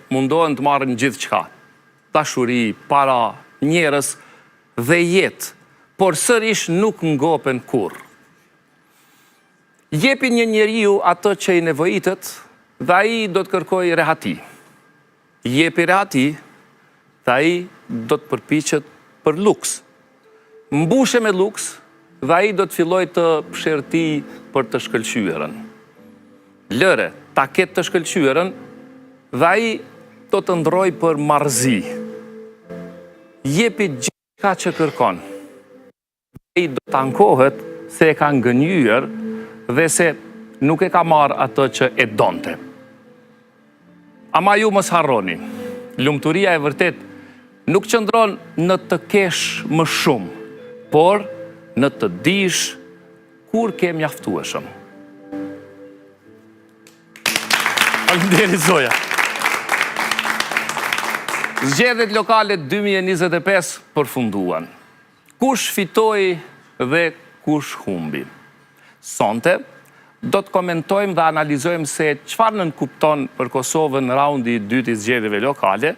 mundohen të marrin gjithë qka. Dashuri, para, njerës dhe jetë, por sërish nuk ngopen kur. Jepi një njeriu ato që i nevojitet dhe ai do të kërkoj rehati. Jepi rehati dhe ai do të përpiqet për luks. Mbushe me luks dhe ai do të filloj të pësherti për të shkëlqyerën. Lëre, ta ketë të shkëlqyerën dhe ai do të ndroj për marzi. Jepi gjithka që kërkon. Ai do të ankohet se e ka ngënjyer dhe se nuk e ka marrë ato që e donte. Ama ju mos harroni, lumturia e vërtet nuk qëndron në të kesh më shumë, por në të dish kur ke mjaftueshëm. Faleminderit Zoja. Zgjedhjet lokale 2025 përfunduan. Kush fitoi dhe kush humbi? Sonte do të komentojmë dhe analizojmë se çfarë nënkupton për Kosovën raundi i dytë i zgjedhjeve lokale,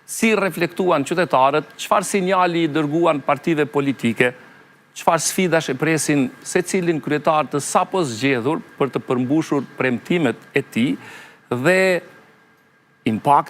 si reflektuan qytetarët, çfarë sinjali i dërguan partive politike, çfarë sfidash e presin secilin kryetar të sapo zgjedhur për të përmbushur premtimet e tij dhe impakt